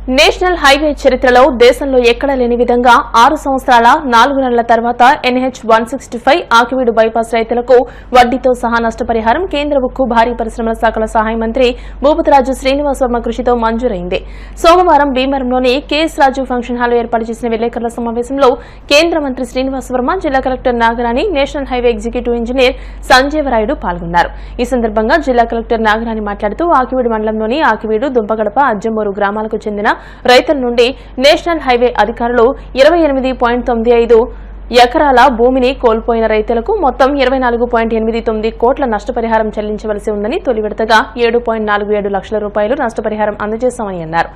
National highway చరిత్రలో దేశంలో ఎక్కడా లేని విధంగా 6 సంవత్సరాల 4 నెలల తర్వాత NH 165 ఆకివీడు బైపాస్ రైతులకు వడ్డీతో సహా నష్టపరిహారం కేంద్ర ఉక్కు భారీ పరిశ్రమల శాఖల సహాయ మంత్రి భూపతిరాజు శ్రీనివాస్ వర్మ కృషితో మంజూరైంది. సోమవారం భీమవరంలోని KS రాజు ఫంక్షన్ హాల్లో ఏర్పాటు చేసిన విలేకరుల సమావేశంలో కేంద్ర మంత్రి శ్రీనివాస్ వర్మ, జిల్లా collector Nagarani, national highway executive engineer Sanjeevarayudu పాల్గొన్నారు. ఈ సందర్భంగా జిల్లా కలెక్టర్ నాగరాణి మాట్లాడుతూ ఆకివీడు మండలంలోని ఆకివీడు, దుంపగడప, అజ్జమూరు గ్రామాలకు చెందిన రైతుల నుండి నేషనల్ హైవే అధికారులు 28.95 ఎకరాల భూమిని కోల్పోయిన రైతులకు మొత్తం 24.89 కోట్ల నష్టపరిహారం చెల్లించవలసి ఉందని, తొలి విడతగా 7.47 లక్షల రూపాయలు నష్టపరిహారం అందజేస్తామని అన్నారు.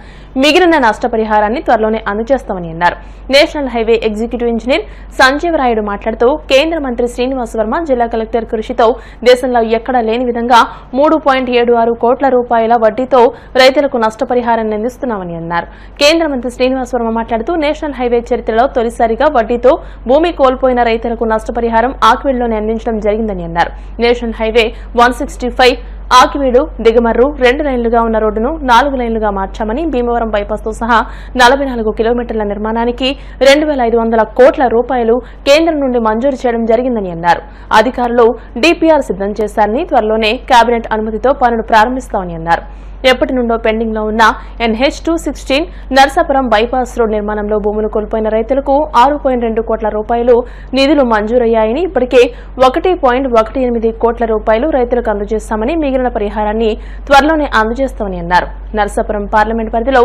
మిగిలిన నష్టపరిహారాన్ని త్వరలోనే అందజేస్తామని అన్నారు. National highway executive engineer Sanjeevarayudu మాట్లాడుతూ కేంద్ర మంత్రి శ్రీనివాస్ వర్మ, జిల్లా కలెక్టర్ కృషితో దేశంలో ఎక్కడా లేని విధంగా 3.76 కోట్ల రూపాయల వడ్డీతో రైతులకు నష్టపరిహారాన్ని అందిస్తున్నామని అన్నారు. కేంద్ర మంత్రి శ్రీనివాస్ వర్మ మాట్లాడుతూ నేషనల్ హైవే చరిత్రలో తొలిసారిగా వడ్డీతో భూమి కోల్పోయిన రైతులకు నష్టపరిహారం ఆకివీడులోనే అందించడం జరిగిందని అన్నారు. నేషనల్ హైవే 165 ఆకివీడు దిగమర్రు 2 లైన్లుగా ఉన్న రోడ్డును 4 లైన్లుగా మార్చామని, భీమవరం బైపాస్తో సహా 44 కిలోమీటర్ల నిర్మాణానికి 2,500 కోట్ల రూపాయలు కేంద్రం నుండి మంజూరు చేయడం జరిగిందని అన్నారు. అధికారులు DPR సిద్ధం చేశారని, త్వరలోనే కేబినెట్ అనుమతితో పనులు ప్రారంభిస్తామని అన్నారు. ఎప్పటి నుండో పెండింగ్ లో ఉన్న NH 216 నర్సాపురం బైపాస్ రోడ్ నిర్మాణంలో భూములు కోల్పోయిన రైతులకు 6.2 కోట్ల రూపాయలు నిధులు మంజూరయ్యాయని, ఇప్పటికే 1.18 కోట్ల రూపాయలు రైతులకు అందజేస్తామని, మిగిలిన పరిహారాన్ని త్వరలోనే అందజేస్తామని అన్నారు. నర్సాపురం పార్లమెంట్ పరిధిలో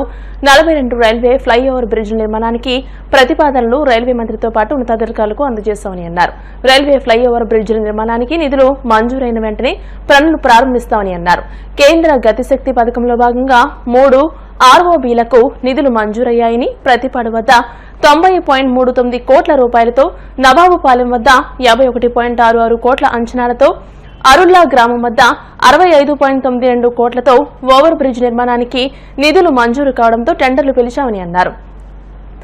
42 రైల్వే ఫ్లైఓవర్ బ్రిడ్జ్ నిర్మాణానికి ప్రతిపాదనలు రైల్వే మంత్రితో పాటు ఉన్నతాధికారులకు అందజేస్తామని అన్నారు. రైల్వే ఫ్లైఓవర్ బ్రిడ్జ్ నిర్మాణానికి నిధులు మంజూరైన వెంటనే పనులు ప్రారంభిస్తామని అన్నారు. కేంద్ర గతిశక్తి పథకంలో భాగంగా 3 ROBలకు నిధులు మంజూరయ్యాయని, ప్రతిపాడు వద్ద 90.39 కోట్ల రూపాయలతో, నవాబుపాలెం వద్ద 51.66 కోట్ల అంచనాలతో, అరుల్లా గ్రామం వద్ద 65.92 కోట్లతో ఓవర్ బ్రిడ్జ్ నిర్మాణానికి నిధులు మంజూరు కావడంతో టెండర్లు పిలిచామని అన్నారు.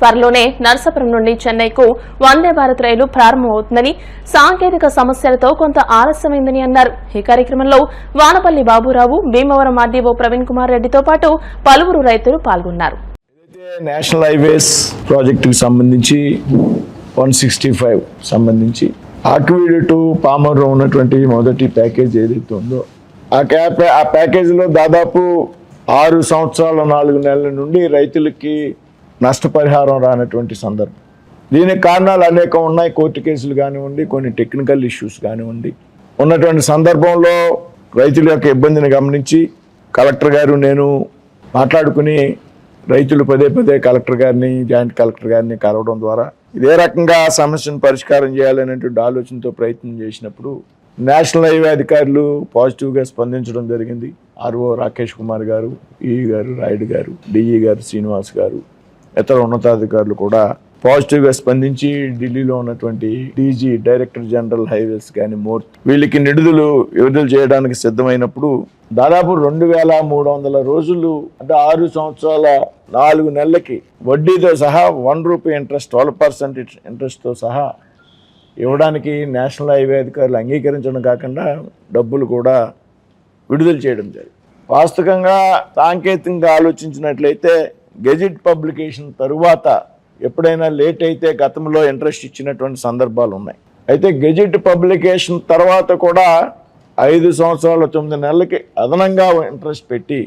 త్వరలోనే నర్సాపురం నుండి చెన్నైకు వందే భారత్ రైలు ప్రారంభమవుతుందని, సాంకేతిక సమస్యలతో కొంత ఆలస్యమైందని అన్నారు. ఈ కార్యక్రమంలో వానపల్లి బాబురావు, భీమవరం RDO ప్రవీణ్ కుమార్ రెడ్డితో పాటు పలువురు రైతులు పాల్గొన్నారు. నేషనల్ హైవేస్ ప్రాజెక్టుకు సంబంధించి 165 సంబంధించి ఆకివీడు టు పామర్లో ఉన్నటువంటి మొదటి ప్యాకేజ్ ఏదైతే ఉందో ఆ ప్యాకేజీలో దాదాపు 6 సంవత్సరాల 4 నెలల నుండి రైతులకి నష్టపరిహారం రానటువంటి సందర్భం. దీనికి కారణాలు అనేకం ఉన్నాయి. కోర్టు కేసులు కానివ్వండి, కొన్ని టెక్నికల్ ఇష్యూస్ కానివ్వండి. ఉన్నటువంటి సందర్భంలో రైతుల యొక్క ఇబ్బందిని గమనించి కలెక్టర్ గారు నేను మాట్లాడుకుని రైతులు పదే కలెక్టర్ గారిని, జాయింట్ కలెక్టర్ గారిని కలవడం ద్వారా ఇదే రకంగా సమస్యను పరిష్కారం చేయాలనేటువంటి ఆలోచనతో ప్రయత్నం చేసినప్పుడు నేషనల్ హైవే అధికారులు పాజిటివ్గా స్పందించడం జరిగింది. RO రాకేష్ కుమార్ గారు, EE గారు, రాయుడు గారు, DE గారు, శ్రీనివాస్ గారు, ఇతర ఉన్నతాధికారులు కూడా పాజిటివ్గా స్పందించి ఢిల్లీలో ఉన్నటువంటి DG డైరెక్టర్ జనరల్ హైవేస్ కానీ వీళ్ళకి నిధులు విడుదల చేయడానికి సిద్ధమైనప్పుడు దాదాపు 2,300 రోజులు అంటే 6 సంవత్సరాల 4 నెలలకి వడ్డీతో సహా ₹1 ఇంట్రెస్ట్ 12% ఇంట్రెస్ట్తో సహా ఇవ్వడానికి నేషనల్ హైవే అధికారులు అంగీకరించడం కాకుండా డబ్బులు కూడా విడుదల చేయడం జరిగింది. వాస్తవంగా సాంకేతికంగా ఆలోచించినట్లయితే గెజిట్ పబ్లికేషన్ తరువాత ఎప్పుడైనా లేట్ అయితే గతంలో ఇంట్రెస్ట్ ఇచ్చినటువంటి సందర్భాలు ఉన్నాయి. అయితే గెజిట్ పబ్లికేషన్ తర్వాత కూడా 5 సంవత్సరాల 9 నెలలకి అదనంగా ఇంట్రెస్ట్ పెట్టి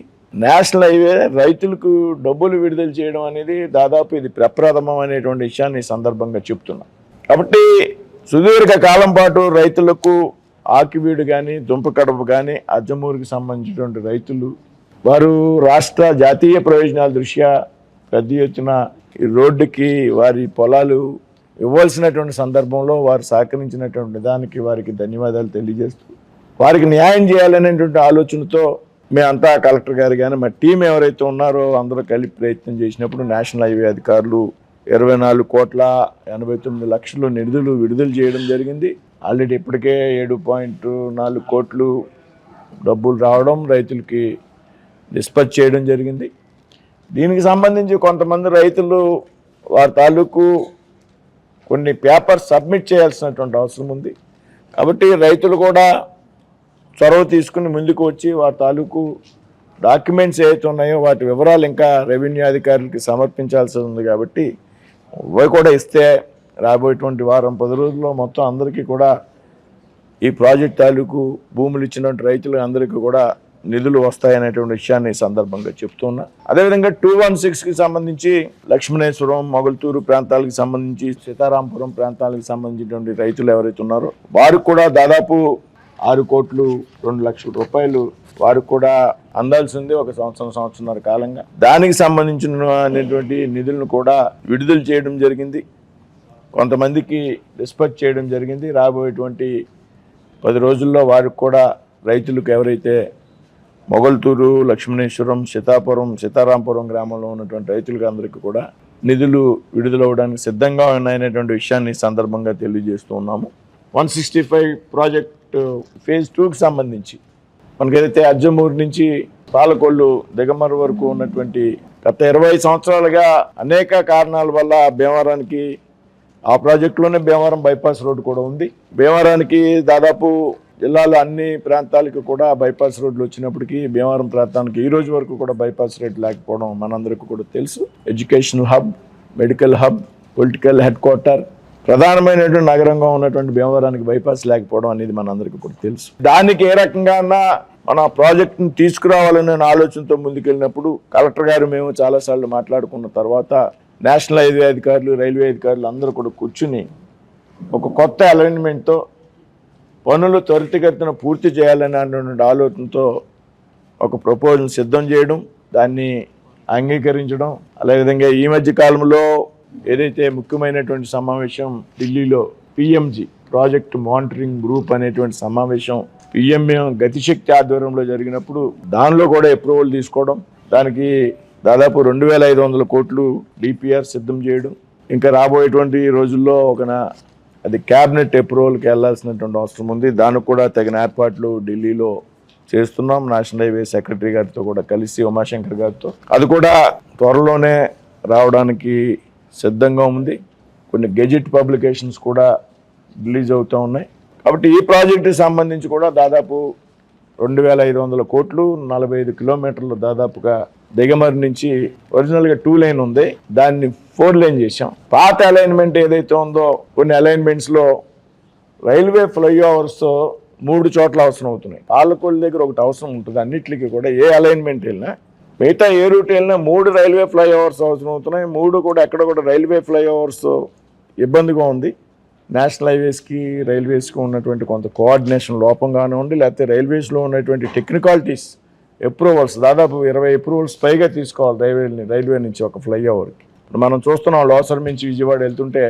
నేషనల్ హైవే రైతులకు డబ్బులు విడుదల చేయడం అనేది దాదాపు ఇది ప్రప్రథమం అనేటువంటి విషయాన్ని ఈ సందర్భంగా చెప్తున్నాం. కాబట్టి సుదీర్ఘ కాలం పాటు రైతులకు ఆకివీడు కానీ, దుంపకడప కానీ, అజ్జమూరుకి సంబంధించినటువంటి రైతులు వారు రాష్ట్ర జాతీయ ప్రయోజనాల దృష్ట్యా పెద్ద ఎత్తున ఈ రోడ్డుకి వారి పొలాలు ఇవ్వాల్సినటువంటి సందర్భంలో వారు సహకరించినటువంటి దానికి వారికి ధన్యవాదాలు తెలియజేస్తూ వారికి న్యాయం చేయాలనేటువంటి ఆలోచనతో మేమంతా కలెక్టర్ గారు కానీ మా టీం ఎవరైతే ఉన్నారో అందరూ కలిపి ప్రయత్నం చేసినప్పుడు నేషనల్ హైవే అధికారులు 24.89 లక్షల నిధులు విడుదల చేయడం జరిగింది. ఆల్రెడీ ఇప్పటికే 7.4 కోట్లు డబ్బులు రావడం రైతులకి డిస్పచ్ చేయడం జరిగింది. దీనికి సంబంధించి కొంతమంది రైతులు వారి తాలూకు కొన్ని పేపర్స్ సబ్మిట్ చేయాల్సినటువంటి అవసరం ఉంది. కాబట్టి రైతులు కూడా చొరవ తీసుకుని ముందుకు వచ్చి వారి తాలూకు డాక్యుమెంట్స్ ఏవైతే ఉన్నాయో వాటి వివరాలు ఇంకా రెవెన్యూ అధికారులకి సమర్పించాల్సి ఉంది కాబట్టి అవి కూడా ఇస్తే రాబోయేటువంటి వారం 10 రోజుల్లో మొత్తం అందరికీ కూడా ఈ ప్రాజెక్ట్ తాలూకు భూములు ఇచ్చినటువంటి రైతులు అందరికీ కూడా నిధులు వస్తాయనేటువంటి విషయాన్ని ఈ సందర్భంగా చెప్తున్నా. అదేవిధంగా 216కి సంబంధించి లక్ష్మణేశ్వరం, మొగల్తూరు ప్రాంతాలకు సంబంధించి, సీతారాంపురం ప్రాంతాలకు సంబంధించినటువంటి రైతులు ఎవరైతే ఉన్నారో వారికి కూడా దాదాపు 6 కోట్లు 2 లక్షల రూపాయలు వారికి కూడా అందాల్సింది ఒక సంవత్సరంన్నర కాలంగా. దానికి సంబంధించినటువంటి నిధులను కూడా విడుదల చేయడం జరిగింది. కొంతమందికి డిస్పర్స్ చేయడం జరిగింది. రాబోయేటువంటి 10 రోజుల్లో వారికి కూడా రైతులకు ఎవరైతే మొగల్తూరు, లక్ష్మణేశ్వరం, సీతారాంపురం గ్రామంలో ఉన్నటువంటి రైతులకు అందరికీ కూడా నిధులు విడుదలవ్వడానికి సిద్ధంగా ఉన్నాయనేటువంటి విషయాన్ని సందర్భంగా తెలియజేస్తూ ఉన్నాము. 165 ప్రాజెక్టు ఫేజ్ 2కి సంబంధించి మనకైతే అజ్జమూరు నుంచి పాలకొల్లు దిగమర వరకు ఉన్నటువంటి గత 20 సంవత్సరాలుగా అనేక కారణాల వల్ల భీమవరానికి ఆ ప్రాజెక్టులోనే భీమవరం బైపాస్ రోడ్డు కూడా ఉంది. భీమవరానికి దాదాపు జిల్లాలో అన్ని ప్రాంతాలకు కూడా బైపాస్ రోడ్లు వచ్చినప్పటికీ భీమవరం ప్రాంతానికి ఈ రోజు వరకు కూడా బైపాస్ రోడ్ లేకపోవడం మనందరికీ కూడా తెలుసు. Educational hub, medical hub, political head quarter, ప్రధానమైనటువంటి నగరంగా ఉన్నటువంటి భీమవరానికి బైపాస్ లేకపోవడం అనేది మనందరికీ కూడా తెలుసు. దానికి ఏ రకంగా మన ప్రాజెక్టును తీసుకురావాలనే ఆలోచనతో ముందుకెళ్ళినప్పుడు కలెక్టర్ గారు మేము చాలాసార్లు మాట్లాడుకున్న తర్వాత నేషనల్ హైవే అధికారులు, రైల్వే అధికారులు అందరూ కూడా కూర్చుని ఒక కొత్త అలైన్మెంట్తో పనులు త్వరితగతిన పూర్తి చేయాలనేటువంటి ఆలోచనతో ఒక ప్రపోజల్ సిద్ధం చేయడం, దాన్ని అంగీకరించడం. అదేవిధంగా ఈ మధ్య కాలంలో ఏదైతే ముఖ్యమైనటువంటి సమావేశం ఢిల్లీలో పిఎంజి ప్రాజెక్ట్ మానిటరింగ్ గ్రూప్ అనేటువంటి సమావేశం పిఎంఏ గతిశక్తి ఆధ్వర్యంలో జరిగినప్పుడు దానిలో కూడా అప్రూవల్ తీసుకోవడం, దానికి దాదాపు 2,500 కోట్లు డిపిఆర్ సిద్ధం చేయడం, ఇంకా రాబోయేటువంటి రోజుల్లో అది క్యాబినెట్ అప్రూవల్కి వెళ్లాల్సినటువంటి అవసరం ఉంది. దానికి కూడా తగిన ఏర్పాట్లు ఢిల్లీలో చేస్తున్నాం. నేషనల్ హైవే సెక్రటరీ గారితో కూడా కలిసి, ఉమాశంకర్ గారితో, అది కూడా త్వరలోనే రావడానికి సిద్ధంగా ఉంది. కొన్ని గెజెట్ పబ్లికేషన్స్ కూడా రిలీజ్ అవుతూ ఉన్నాయి. కాబట్టి ఈ ప్రాజెక్టుకి సంబంధించి కూడా దాదాపు 2,500 కోట్లు, 45 కిలోమీటర్లు దాదాపుగా దిగమరి నుంచి ఒరిజినల్గా 2 లైన్ ఉంది, దాన్ని 4 లైన్ చేసాం. పాత అలైన్మెంట్ ఏదైతే ఉందో కొన్ని అలైన్మెంట్స్లో రైల్వే ఫ్లైఓవర్స్ 3 చోట్ల అవసరం అవుతున్నాయి. పాలకొల్లు దగ్గర ఒకటి అవసరం ఉంటుంది. అన్నిటికీ కూడా ఏ అలైన్మెంట్ వెళ్ళినా, మిగతా ఏ రూట్ వెళ్ళినా 3 రైల్వే ఫ్లైఓవర్స్ అవసరం అవుతున్నాయి. 3 కూడా ఎక్కడ కూడా రైల్వే ఫ్లైఓవర్స్ ఇబ్బందిగా ఉంది. నేషనల్ హైవేస్కి రైల్వేస్కి ఉన్నటువంటి కొంత కోఆర్డినేషన్ లోపంగానే ఉంది, లేకపోతే రైల్వేస్లో ఉన్నటువంటి టెక్నికాలిటీస్ అప్రూవల్స్ దాదాపు 20 అప్రూవల్స్ పైగా తీసుకోవాలి రైల్వే నుంచి ఒక ఫ్లైఓవర్కి. ఇప్పుడు మనం చూస్తున్నాం లోసర్ నుంచి విజయవాడ వెళ్తుంటే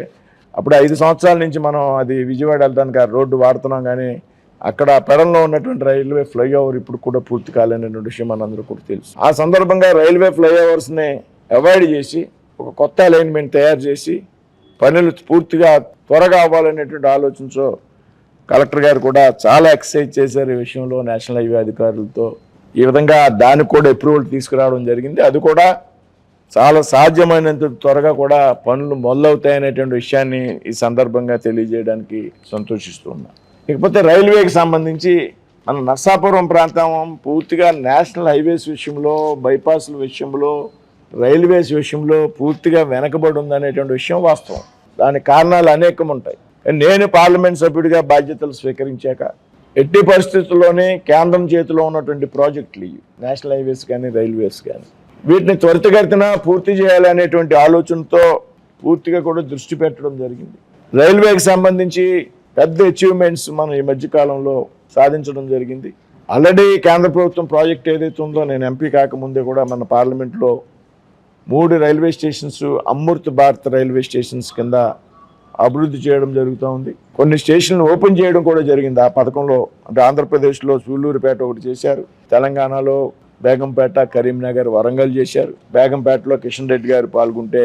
అప్పుడు 5 సంవత్సరాల నుంచి మనం అది విజయవాడ వెళ్తానికి ఆ రోడ్డు వాడుతున్నాం, కానీ అక్కడ పెడంలో ఉన్నటువంటి రైల్వే ఫ్లైఓవర్ ఇప్పుడు కూడా పూర్తి కాలేనటువంటి విషయం మనందరూ కూడా తెలుసు. ఆ సందర్భంగా రైల్వే ఫ్లైఓవర్స్ని అవాయిడ్ చేసి ఒక కొత్త అలైన్మెంట్ తయారు చేసి పనులు పూర్తిగా త్వరగా అవ్వాలనేటువంటి ఆలోచనతో కలెక్టర్ గారు కూడా చాలా ఎక్సర్సైజ్ చేశారు ఈ విషయంలో నేషనల్ హైవే అధికారులతో. ఈ విధంగా దానికి కూడా అప్రూవల్ తీసుకురావడం జరిగింది. అది కూడా చాలా సాధ్యమైనంత త్వరగా కూడా పనులు మొదలవుతాయనేటువంటి విషయాన్ని ఈ సందర్భంగా తెలియజేయడానికి సంతోషిస్తున్నాను. ఇకపోతే రైల్వేకి సంబంధించి మన నర్సాపురం ప్రాంతం పూర్తిగా నేషనల్ హైవేస్ విషయంలో, బైపాస్ల విషయంలో, రైల్వేస్ విషయంలో పూర్తిగా వెనకబడి ఉందనేటువంటి విషయం వాస్తవం. దానికి కారణాలు అనేకం ఉంటాయి. నేను పార్లమెంట్ సభ్యుడిగా బాధ్యతలు స్వీకరించాక ఎట్టి పరిస్థితుల్లోనే కేంద్రం చేతిలో ఉన్నటువంటి ప్రాజెక్టులు ఇవి, నేషనల్ హైవేస్ కానీ రైల్వేస్ కానీ, వీటిని త్వరితగతిన పూర్తి చేయాలనేటువంటి ఆలోచనతో పూర్తిగా కూడా దృష్టి పెట్టడం జరిగింది. రైల్వేకి సంబంధించి పెద్ద అచీవ్మెంట్స్ మనం ఈ మధ్యకాలంలో సాధించడం జరిగింది. ఆల్రెడీ కేంద్ర ప్రభుత్వం ప్రాజెక్ట్ ఏదైతే ఉందో, నేను ఎంపీ కాకముందే కూడా మన పార్లమెంట్లో 3 railway stations Amrit Bharat railway stations కింద అభివృద్ధి చేయడం జరుగుతూ ఉంది. కొన్ని స్టేషన్లు ఓపెన్ చేయడం కూడా జరిగింది ఆ పథకంలో. అంటే ఆంధ్రప్రదేశ్లో సూళ్ళూరుపేట ఒకటి చేశారు, తెలంగాణలో బేగంపేట, కరీంనగర్, వరంగల్ చేశారు. బేగంపేటలో కిషన్ రెడ్డి గారు పాల్గొంటే,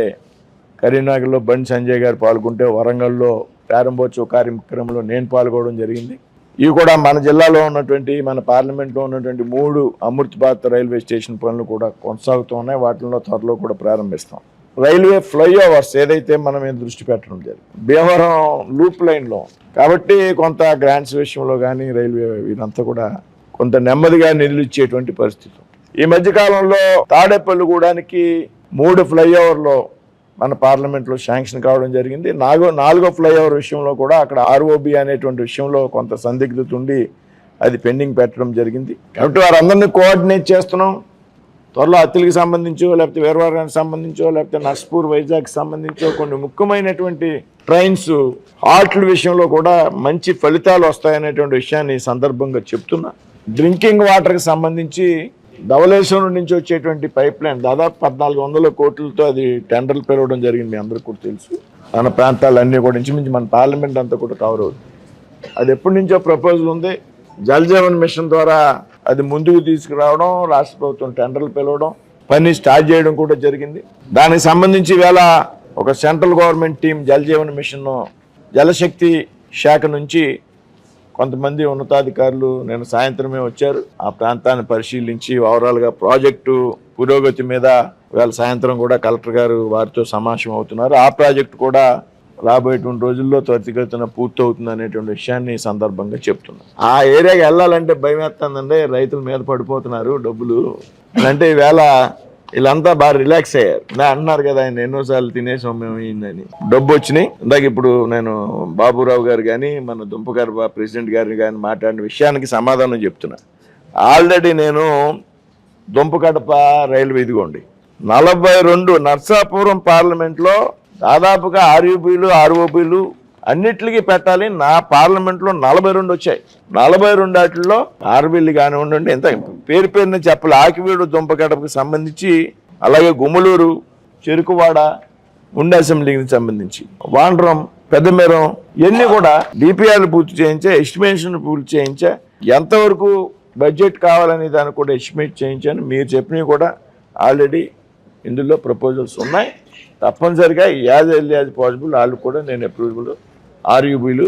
కరీంనగర్లో బండి సంజయ్ గారు పాల్గొంటే, వరంగల్లో ప్రారంభోత్సవ కార్యక్రమంలో నేను పాల్గొనడం జరిగింది. ఇవి కూడా మన జిల్లాలో ఉన్నటువంటి, మన పార్లమెంట్లో ఉన్నటువంటి 3 అమృత్ భారత్ రైల్వే స్టేషన్ పనులు కూడా కొనసాగుతూ ఉన్నాయి. వాటిల్లో త్వరలో కూడా ప్రారంభిస్తాం. రైల్వే ఫ్లైఓవర్స్ ఏదైతే మనం మీద దృష్టి పెట్టడం జరిగింది భీమవరం లూప్ లైన్లో, కాబట్టి కొంత గ్రాంట్స్ విషయంలో కానీ రైల్వే వీరంతా కూడా కొంత నెమ్మదిగా నిధులు ఇచ్చేటువంటి పరిస్థితి. ఈ మధ్యకాలంలో తాడేపల్లిగూడానికి 3 ఫ్లైఓవర్లో మన పార్లమెంట్లో శాంక్షన్ కావడం జరిగింది. 4వ ఫ్లైఓవర్ విషయంలో కూడా అక్కడ ఆర్ఓబి అనేటువంటి విషయంలో కొంత సందిగ్ధత ఉండి అది పెండింగ్ పెట్టడం జరిగింది. కాబట్టి వారందరినీ కోఆర్డినేట్ చేస్తున్నాం. త్వరలో అత్తిలికి సంబంధించో లేకపోతే వీరవారానికి సంబంధించో లేకపోతే నర్స్పూర్ వైజాగ్కి సంబంధించో కొన్ని ముఖ్యమైనటువంటి ట్రైన్స్ హాల్ట్ల విషయంలో కూడా మంచి ఫలితాలు వస్తాయనేటువంటి విషయాన్ని ఈ సందర్భంగా చెప్తున్నా. డ్రింకింగ్ వాటర్కి సంబంధించి ధవళేశ్వరం నుంచి వచ్చేటువంటి పైప్ లైన్ దాదాపు 1400 కోట్లతో అది టెండర్లు పిలవడం జరిగింది. మీ అందరికీ కూడా తెలుసు. మన ప్రాంతాలన్నీ కూడా ఇంచుమించు మన పార్లమెంట్ అంతా కూడా కవర్ అవుతుంది. అది ఎప్పటి నుంచో ప్రపోజల్ ఉంది. జల్ జీవన్ మిషన్ ద్వారా అది ముందుకు తీసుకురావడం, రాష్ట్ర ప్రభుత్వం టెండర్లు పిలవడం, పని స్టార్ట్ చేయడం కూడా జరిగింది. దానికి సంబంధించి వేళ ఒక central government team Jal Jeevan mission Jal Shakti శాఖ నుంచి కొంతమంది ఉన్నతాధికారులు నేను సాయంత్రమే వచ్చారు. ఆ ప్రాంతాన్ని పరిశీలించి ఓవరాల్గా ప్రాజెక్టు పురోగతి మీద వేళ సాయంత్రం కూడా కలెక్టర్ గారు వారితో సమావేశం అవుతున్నారు. ఆ ప్రాజెక్టు కూడా రాబోయేటువంటి రోజుల్లో త్వరితగతిన పూర్తవుతుంది అనేటువంటి విషయాన్ని ఈ సందర్భంగా చెప్తున్నా. ఆ ఏరియాకి వెళ్ళాలంటే భయం వేస్తుందండి. రైతుల మీద పడిపోతున్నారు డబ్బులు అంటే ఈవేళ వీళ్ళంతా బాగా రిలాక్స్ అయ్యారు. అంటున్నారు కదా ఆయన ఎన్నోసార్లు తినేసాం మేము అయిందని డబ్బు వచ్చినాయి. ఇందాక ఇప్పుడు నేను బాబురావు గారు కానీ మన దుంపగారు ప్రెసిడెంట్ గారిని కానీ మాట్లాడిన విషయానికి సమాధానం చెప్తున్నా. ఆల్రెడీ నేను దుంపకడప రైల్వే ఇదిగోండి 42 నర్సాపురం పార్లమెంట్లో దాదాపుగా ఆర్ఓబీలు అన్నిటికీ పెట్టాలి. నా పార్లమెంట్లో 42 వచ్చాయి. 42 వాటిల్లో ఆర్బీలు కానివ్వండి ఎంత పేరుని చెప్పాలి. ఆకివీడు దుంపగడపకి సంబంధించి అలాగే గుమ్మలూరు చెరుకువాడ ఉండి అసెంబ్లీకి సంబంధించి వాండ్రం పెద్దమేరం ఇవన్నీ కూడా డిపిఆర్లు పూర్తి చేయించా, ఎస్టిమేషన్ పూర్తి చేయించా, ఎంతవరకు బడ్జెట్ కావాలని దాన్ని కూడా ఎస్టిమేట్ చేయించాను. మీరు చెప్పినవి కూడా ఆల్రెడీ ఇందులో ప్రపోజల్స్ ఉన్నాయి. తప్పనిసరిగా యాజ్ ఎర్లీ యాజ్ పాసిబుల్ వాళ్ళు కూడా నేను అప్రూవల్ ఆర్యూబీలు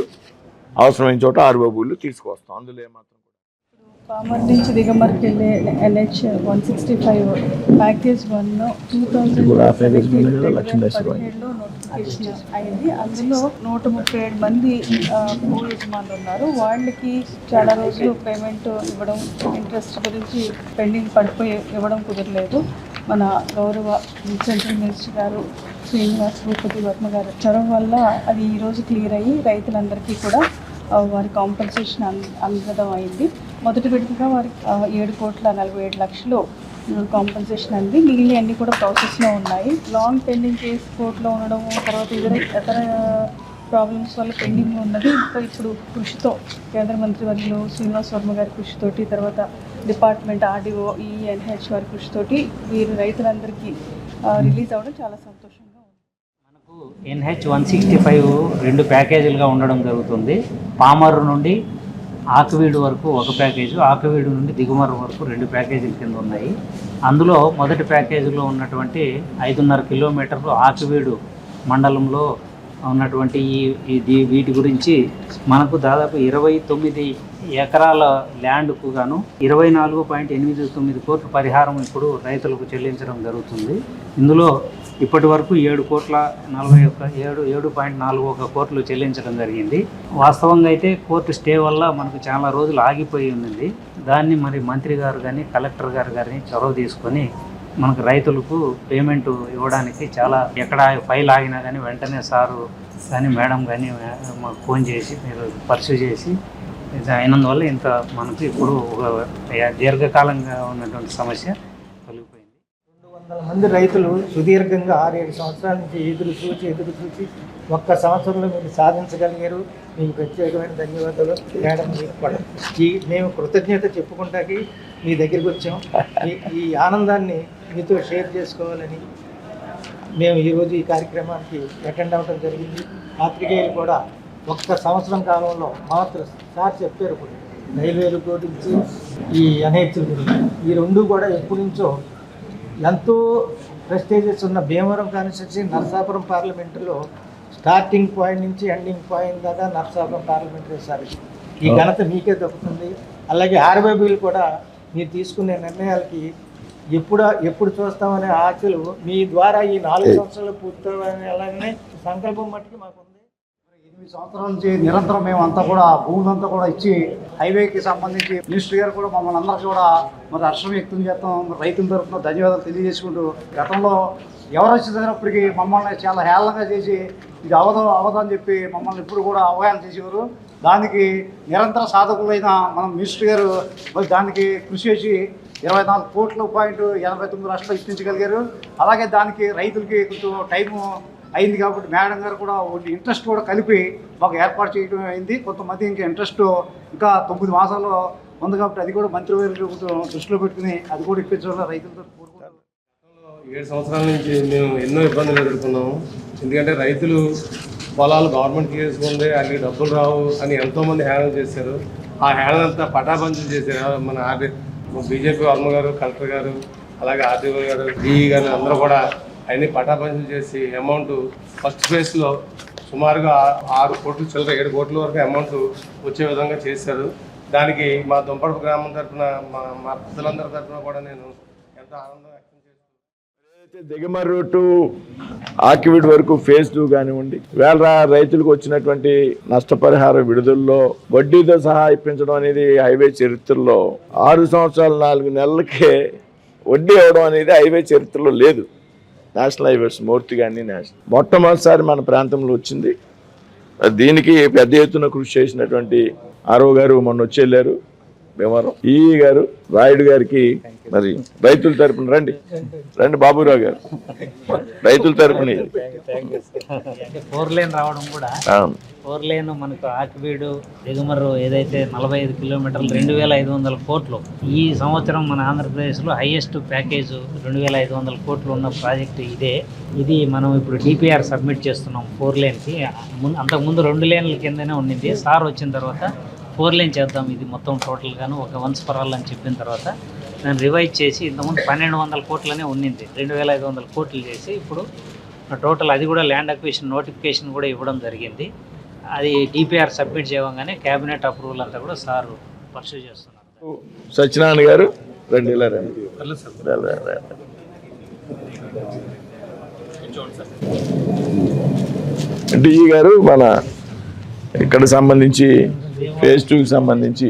అవసరమైన చోట ఆర్ఓబీలు తీసుకొస్తాం. అందులో ఏమాత్రం పామర్ నుంచి దిగమర్కి వెళ్ళే NH 165 ప్యాకేజ్ 1 2017లో నోటిఫికేషన్ అయింది. అందులో 137 మంది భూ యజమానులు ఉన్నారు. వాళ్ళకి చాలా రోజులు పేమెంట్ ఇవ్వడం, ఇంట్రెస్ట్ గురించి పెండింగ్ పడిపోయి ఇవ్వడం కుదరలేదు. మన గౌరవ సెంట్రల్ మినిస్టర్ గారు శ్రీనివాస్ భూపతి వర్మ గారు చొరవ వల్ల అది ఈరోజు క్లియర్ అయ్యి రైతులందరికీ కూడా వారి కాంపెన్సేషన్ అందడం అయింది. మొదటి విడతగా వారికి 7,47,00,000 కాంపెన్సేషన్ అంది. మిగిలిన అన్నీ కూడా ప్రాసెస్లో ఉన్నాయి. లాంగ్ పెండింగ్ కేసు కోర్టులో ఉండడం, తర్వాత ఇతర ప్రాబ్లమ్స్ వల్ల పెండింగ్ ఉన్నది. ఇంకా ఇప్పుడు కృషితో కేంద్ర మంత్రి వర్యులు శ్రీనివాస్ వర్మ గారి కృషితోటి, తర్వాత డిపార్ట్మెంట్ ఆర్డీఓ NH వారి కృషితోటి వీరు రైతులందరికీ రిలీజ్ అవ్వడం చాలా సంతోషంగా ఉంది. మనకు NH 165 2 ప్యాకేజీలుగా ఉండడం జరుగుతుంది. పామరు నుండి ఆకువీడు వరకు ఒక ప్యాకేజు, ఆకువీడు నుండి దిగుమర్రు వరకు 2 ప్యాకేజీల కింద ఉన్నాయి. అందులో మొదటి ప్యాకేజీలో ఉన్నటువంటి 5.5 కిలోమీటర్లు ఆకువీడు మండలంలో ఉన్నటువంటి వీటి గురించి మనకు దాదాపు 29 ఎకరాల ల్యాండ్కు గాను 24.89 కోట్ల పరిహారం ఇప్పుడు రైతులకు చెల్లించడం జరుగుతుంది. ఇందులో ఇప్పటి వరకు 7.41 కోట్లు చెల్లించడం జరిగింది. వాస్తవంగా అయితే కోర్టు స్టే వల్ల మనకు చాలా రోజులు ఆగిపోయి ఉన్నది. దాన్ని మరి మంత్రి గారు కానీ కలెక్టర్ గారు కానీ చొరవ తీసుకొని మనకు రైతులకు పేమెంట్ ఇవ్వడానికి చాలా ఎక్కడ ఫైల్ ఆగినా కానీ వెంటనే సారు కానీ మేడం కానీ మాకు ఫోన్ చేసి మీరు పర్సూ చేసి అయినందువల్ల ఇంత మనకు ఇప్పుడు ఒక దీర్ఘకాలంగా ఉన్నటువంటి సమస్య తొలగిపోయింది. 200 మంది రైతులు సుదీర్ఘంగా 6-7 సంవత్సరాల నుంచి ఎదురు చూసి ఒక్క సంవత్సరంలో మీరు సాధించగలిగారు. మీకు ప్రత్యేకమైన ధన్యవాదాలు మేడం. మేము కృతజ్ఞత చెప్పుకుంటాకి మీ దగ్గరికి వచ్చాం. ఈ ఆనందాన్ని మీతో షేర్ చేసుకోవాలని మేము ఈరోజు ఈ కార్యక్రమానికి అటెండ్ అవ్వడం జరిగింది. పాత్రికేయులు కూడా ఒక్క సంవత్సరం కాలంలో మాత్రం సార్ చెప్పారు రైల్వేలు గురించి ఈ NH గురించి ఈ 2 కూడా ఎప్పటి నుంచో ఎంతో ప్రెస్టేజెస్ ఉన్న భీమవరం కాన్స్టిట్యున్సీ నర్సాపురం పార్లమెంటులో స్టార్టింగ్ పాయింట్ నుంచి ఎండింగ్ పాయింట్ దాకా నర్సాపురం పార్లమెంటరీ సర్వీస్ ఈ ఘనత మీకే దక్కుతుంది. అలాగే ఆర్ఓబీలు కూడా మీరు తీసుకునే నిర్ణయాలకి ఎప్పుడు చూస్తామనే ఆశలు మీ ద్వారా ఈ 4 సంవత్సరాలు పూర్తవనే సంకల్పం మట్టుకు మాకు ఉంది. ఈ సంవత్సరాల నుంచి నిరంతరం మేము అంతా కూడా భూములంతా కూడా ఇచ్చి హైవేకి సంబంధించి మినిస్టర్ గారు కూడా మమ్మల్ని అందరికీ కూడా మరి హర్షం వ్యక్తం చేస్తాం. మరి రైతుల తరఫున ధన్యవాదాలు తెలియజేసుకుంటూ, గతంలో ఎవరు వచ్చినప్పటికీ మమ్మల్ని చాలా హేళనగా చేసి ఇది అవదని చెప్పి మమ్మల్ని ఇప్పుడు కూడా అవగాహన చేసేవారు. దానికి నిరంతర సాధకులైన మనం మినిస్టర్ గారు మరి దానికి కృషి చేసి 24,89,00,000 ఇప్పించగలిగారు. అలాగే దానికి రైతులకి కొంచెం టైము అయింది కాబట్టి మేడం గారు కూడా ఇంట్రెస్ట్ కూడా కలిపి మాకు ఏర్పాటు చేయడం అయింది. కొంతమంది ఇంకా ఇంట్రెస్ట్ ఇంకా 9 మాసాల్లో ఉంది కాబట్టి అది కూడా మంత్రివర్యులు దృష్టిలో పెట్టుకుని అది కూడా ఇప్పించాలని రైతులతో కోరుకుంటున్నాం. 7 సంవత్సరాల నుంచి మేము ఎన్నో ఇబ్బందులు ఎదుర్కొన్నాము. ఎందుకంటే రైతులు పొలాలు గవర్నమెంట్కి చేసుకుంటే వాళ్ళకి డబ్బులు రావు అని ఎంతోమంది హేళన చేశారు. ఆ హేళన అంతా పటాపంచలు చేశారు. మన బీజేపీ వర్మ గారు, కలెక్టర్ గారు, అలాగే ఆర్టీఓ గారు, డిఈ గారు అందరూ కూడా అన్ని పటాపంచలు చేసి అమౌంట్ ఫస్ట్ ఫేజ్లో సుమారుగా 6 కోట్లు చిల్లర 7 కోట్ల వరకు అమౌంట్ వచ్చే విధంగా చేశారు. దానికి మా దుంపడపు గ్రామం తరఫున మా ప్రజలందరి తరఫున కూడా నేను ఎంతో ఆనందం వ్యక్తం చేస్తున్నాను. దిగమర్రు టు ఆకివీడు వరకు ఫేజ్ 2 కానివ్వండి, వేళ రైతులకు వచ్చినటువంటి నష్టపరిహార విడుదలలో వడ్డీతో సహా ఇప్పించడం అనేది హైవే చరిత్రలో 6 సంవత్సరాల 4 నెలలకే వడ్డీ అవడం అనేది హైవే చరిత్రలో లేదు. నేషనల్ హైవేస్ మూర్తి కానీ మొట్టమొదటిసారి మన ప్రాంతంలో వచ్చింది. దీనికి పెద్ద ఎత్తున కృషి చేసినటువంటి ఆర్ఓ గారు మొన్న వచ్చి వెళ్ళారు భీమవరం. ఈ గారు రాయుడు గారికి మరి రైతుల తరపున రండి బాబురావు గారు రైతుల తరపున 4 లేన్ రావడం కూడా 4 లేన్ మనకు ఆకివీడు దిగుమర్రు ఏదైతే 45 కిలోమీటర్లు 2,500 కోట్లు ఈ సంవత్సరం మన ఆంధ్రప్రదేశ్లో హైయెస్ట్ ప్యాకేజ్ 2,500 కోట్లు ఉన్న ప్రాజెక్టు ఇదే. ఇది మనం ఇప్పుడు డిపిఆర్ సబ్మిట్ చేస్తున్నాం 4 లేన్కి. అంతకుముందు 2 లేన్ల కిందనే ఉండింది. సార్ వచ్చిన తర్వాత 4 లేన్ చేద్దాం ఇది మొత్తం టోటల్గాను ఒక వన్స్ ఫర్ ఆల్ అని చెప్పిన తర్వాత నేను రివైజ్ చేసి ఇంతకుముందు 1,200 కోట్లనే ఉండింది 2,500 కోట్లు చేసి ఇప్పుడు టోటల్ అది కూడా ల్యాండ్ అక్విజిషన్ నోటిఫికేషన్ కూడా ఇవ్వడం జరిగింది. అది డిపిఆర్ సబ్మిట్ చేయగానే క్యాబినెట్ అప్రూవల్ అంతా కూడా సార్ పర్సూ చేస్తున్నారు. సత్యనారాయణ గారు రండి ఇలా రండి. డిఈ గారు మన ఇక్కడ సంబంధించి ఫేజ్ 2కి సంబంధించి